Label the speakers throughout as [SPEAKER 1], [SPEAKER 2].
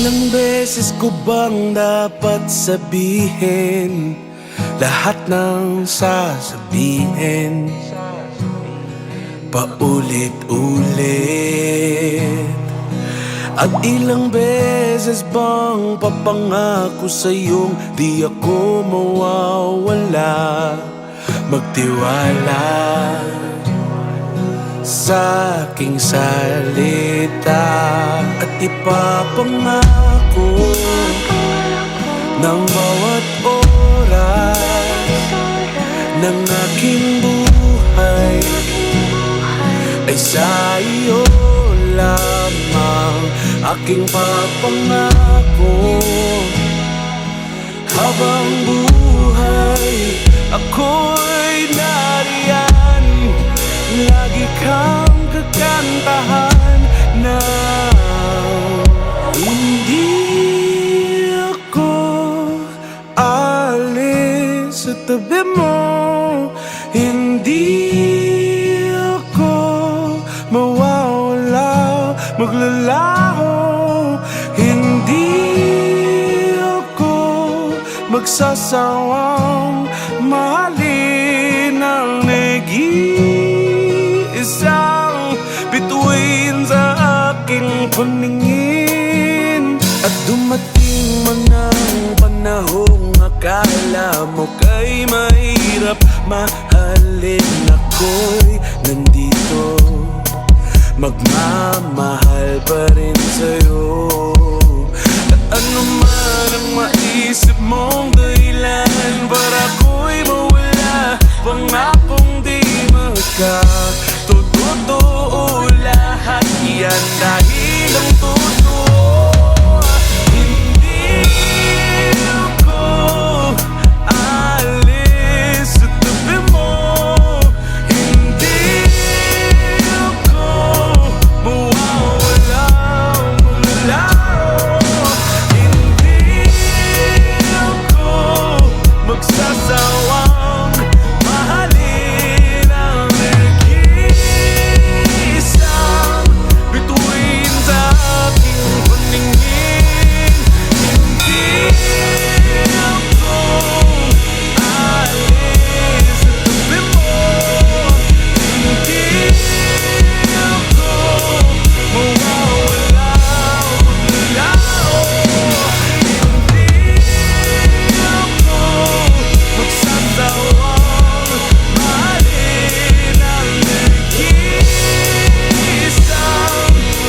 [SPEAKER 1] Ilang beses ko bang dapat sabihin lahat ng sasabihin paulit-ulit? At ilang beses bang papangako sa'yong di ako mawawala, magtiwala sa aking salita at ipapangako ng bawat oras ng aking buhay ay sa iyo lamang. Aking papangako habang buhay ako'y nariyan, lagi kang kakantahan na hindi ako alis sa tabi mo, hindi ako mawawala, maglalaho, hindi ako magsasawang mahalin ang nag-iisang bituin sa aking paningin. At dumating man ang panahong akala mo kay mahirap mahalin, ako'y nandito, magmamahal pa rin sa'yo. At ano man ang maisip mong dahilan para ako'y mawala, pangakong di magkatotoo lahat yan dahil ang totoo. Hindi ako alis sa tabi mo, hindi ako mawawala, maglalaho, hindi ako magsasawang mahalin ang nag-iisang bituin sa aking paningin. Hindi ako alis sa tabi mo, hindi ako mawawala, maglalaho, hindi ako magsasawang mahalin ang nag-iisang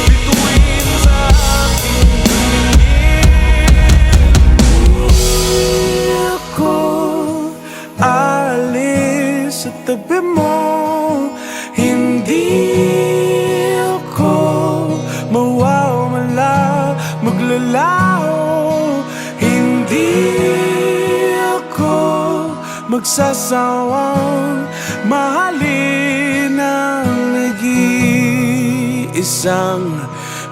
[SPEAKER 1] bituin sa aking paningin. Hindi ako alis sa tabi mo, hindi ako mawawala, maglalaho, hindi ako magsasawang mahalin ang nag-iisang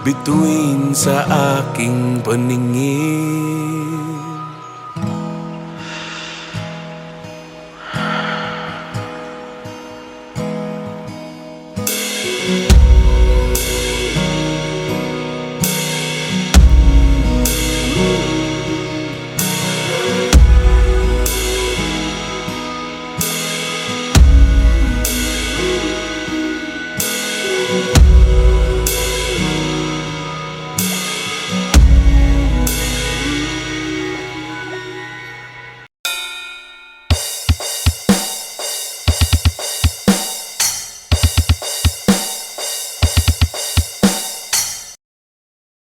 [SPEAKER 1] bituin sa aking paningin.